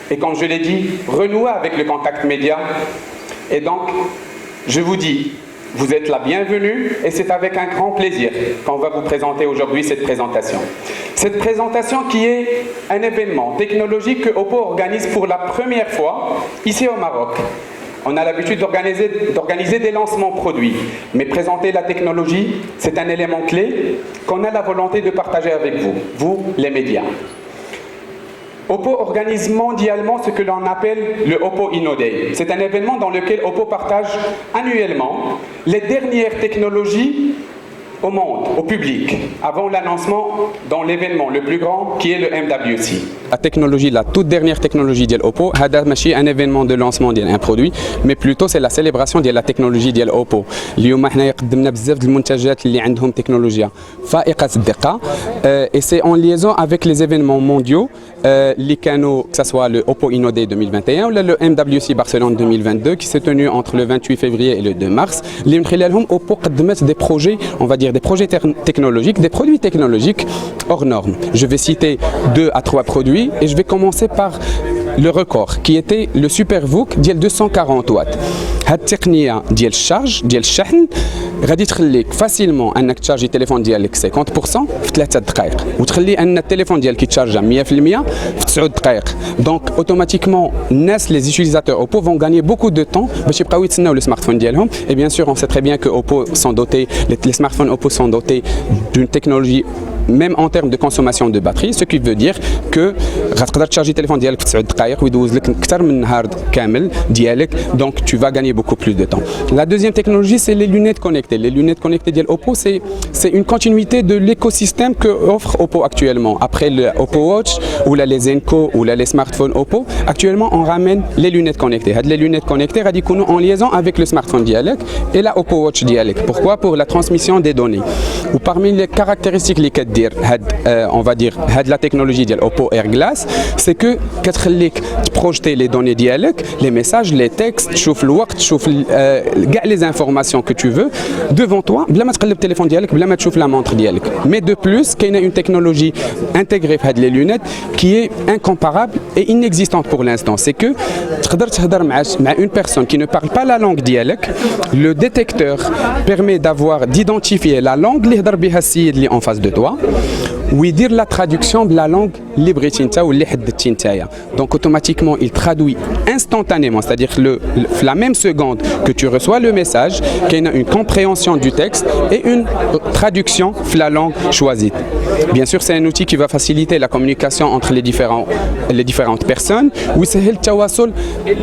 Et comme je l'ai dit, renouer avec le contact média. Et donc, je vous dis, vous êtes la bienvenue et c'est avec un grand plaisir qu'on va vous présenter aujourd'hui cette présentation. Cette présentation qui est un événement technologique que Oppo organise pour la première fois ici au Maroc. On a l'habitude d'organiser des lancements produits, mais présenter la technologie, c'est un élément clé qu'on a la volonté de partager avec vous, les médias. Oppo organise mondialement ce que l'on appelle le Oppo Inno Day. C'est un événement dans lequel Oppo partage annuellement les dernières technologies au monde, au public, avant l'annoncement dans l'événement le plus grand qui est le MWC. La technologie, la toute dernière technologie de Oppo, c'est un événement de lancement d'un produit, mais plutôt c'est la célébration de la technologie de Oppo. اليوم احنا قدمنا بزاف المنتجات اللي عندهم تكنولوجيا فائقة الدقة et c'est en liaison avec les événements mondiaux اللي كانوا que ce soit le Oppo Inno Day 2021 ou le MWC Barcelone 2022 qui s'est tenu entre le 28 février et le 2 mars. اللي من خلالهم Oppo قدمت des projets, on va dire des projets technologiques, des produits technologiques hors normes. Je vais citer 2 à 3 produits et je vais commencer par le record qui était le SuperVOOC ديال 240 watts. هاد التقنية ديال الشارج ديال الشحن غادي تخليك فاسيلمون انك تشارجي التليفون ديالك 50% في 3 دقائق وتخلي ان التليفون ديالك يتشارجا 100% في 9 دقائق. دونك اوتوماتيكمون الناس لي زوتيليزاتور Oppo vont gagner beaucoup de temps باش يبقاو يتسناو لو سمارتفون ديالهم. Et bien sûr on sait très bien que Oppo sont dotés, les smartphones Oppo sont dotés d'une technologie même en termes de consommation de batterie, ce qui veut dire que غتقدر تشارجي التليفون ديالك في 9 دقائق ويدوز لك اكثر من نهار كامل ديالك. Donc tu vas gagner beaucoup plus de temps. La deuxième technologie c'est les lunettes connectées. Les lunettes connectées ديال Oppo c'est une continuité de l'écosystème que offre Oppo actuellement. Après le Oppo Watch ou là les Zenko ou là les smartphones Oppo, actuellement on ramène les lunettes connectées. Les lunettes connectées غادي يكونوا en liaison avec le smartphone ديالك et la Oppo Watch ديالك. Pourquoi? Pour la transmission des données. Ou parmi les caractéristiques اللي كدير on va dire la technologie ديال Oppo Air Glass, c'est que كتخليك projeter les données ديالك, les messages, les textes, تشوف الوقت, تشوف كاع les informations que tu veux devant toi بلا ما تقلب التليفون ديالك بلا ما تشوف la montre ديالك. Mais de plus كاينه une technologie intégrée في هاد les lunettes qui est incomparable et inexistante pour l'instant. C'est que تقدر تهضر مع une personne qui ne parle pas la langue ديالك. Le détecteur permet d'identifier la langue اللي يهضر بها السيد اللي en face de toi ويدير la traduction de la langue اللي بغيتي انت واللي حددتي نتايا. Donc automatiquement il traduit instantanément, c'est-à-dire la même seconde que tu reçois le message, qu'il y a une compréhension du texte et une traduction de la langue choisie. Bien sûr, c'est un outil qui va faciliter la communication entre les différentes personnes ويسهل التواصل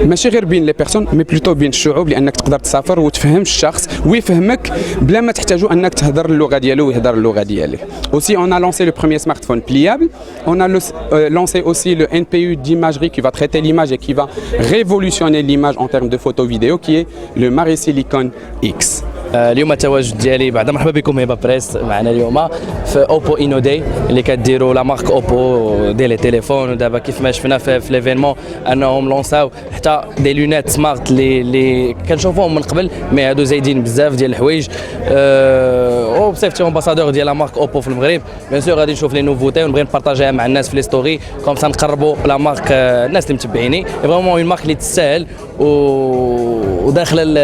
ماشي غير بين les personnes mais plutôt بين الشعوب لانك تقدر تسافر وتفهم الشخص ويفهمك بلا ما تحتاجوا انك تهضر اللغه ديالو ويهضر اللغه ديالك. Aussi on a lancé le premier smartphone pliable. On a lancé aussi le NPU d'imagerie qui va traiter l'image et qui va révolutionner l'image en termes de photo vidéo qui est le Mari Silicon X. اليوم التواجد ديالي بعد مرحبا بكم هبه بريس معنا اليوم في اوبو انو داي اللي كديروا لا مارك اوبو ديال لي تيليفون. ودابا كيف ما شفنا في ليفينمون انهم لونساو حتى دي لونيت سمارت اللي كنشوفوهم من قبل مي هادو زايدين بزاف ديال الحوايج وبصفتي امباسادور ديال لا مارك اوبو في المغرب. بيان سور غادي نشوف لي نوفوتي ونبغي نبارطاجيها مع الناس في لي ستوري كوم سا نقربوا لا مارك الناس اللي متبعيني. فريمون اون مارك اللي تستاهل وداخل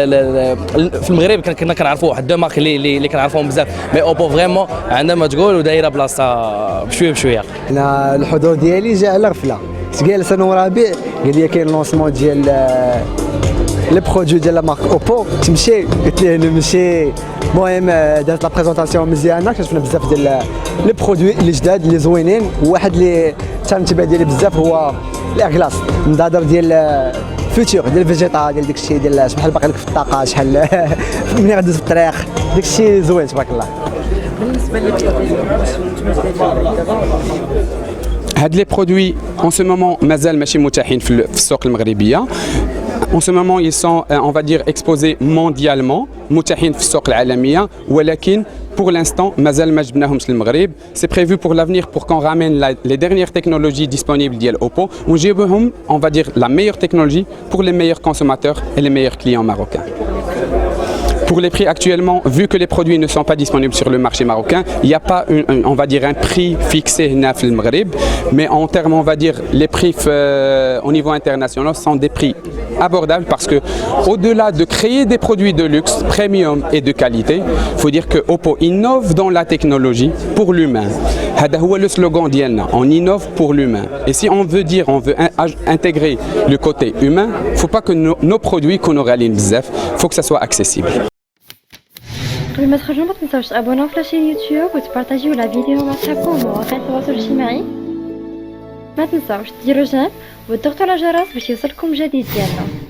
في المغرب كنا كنعرفوا واحد دو مارك اللي كنعرفوهم بزاف مي اوبو فريمون عندها ما تقول ودايره بلاصه بشويه بشويه. انا الحضور ديالي جا على غفله، جالس انا وربيع قال لي كاين لونسمون ديال لي برودوي ديال لا مارك اوبو تمشي قلت ليه نمشي المهم دازت لا بريزونطاسيون مزيانه اكتشفنا بزاف ديال لي برودوي اللي جداد اللي زوينين وواحد اللي الانتباه ديالي بزاف هو الاغلاس النظاظر ديال فيوتور ديال فيجيتا ديال داكشي ديال شحال باقي لك في الطاقه شحال ملي غدوز في الطريق داكشي زوين تبارك الله. بالنسبه هاد لي برودوي en ce moment مازال ماشي متاحين في السوق المغربيه. En ce moment, ils sont, on va dire, exposés mondialement, متاحين في السوق العالمية, ولكن pour l'instant, مازال ما جبناهمش للمغرب. C'est prévu pour l'avenir pour qu'on ramène les dernières technologies disponibles ديال Oppo. ونجيبهم, on va dire, la meilleure technologie pour les meilleurs consommateurs et les meilleurs clients marocains. Pour les prix actuellement, vu que les produits ne sont pas disponibles sur le marché marocain, il n'y a pas, on va dire, un prix fixé dans le Maghreb, mais en termes, on va dire, les prix au niveau international sont des prix abordables parce que, au-delà de créer des produits de luxe, premium et de qualité, il faut dire que Oppo innove dans la technologie pour l'humain. C'est le slogan d'Yelna, on innove pour l'humain. Et si on veut dire, on veut intégrer le côté humain, il ne faut pas que nos produits qu'on aura il faut que ça soit accessible. قبل ما تخرجوا ما تنساوش تابوناو في لاشين يوتيوب وتبارطاجيو لا فيديو مع صحابكم ومواقع التواصل الاجتماعي. ما تنساوش ديروا جيم وتضغطوا على الجرس باش يوصلكم جديد ديالنا.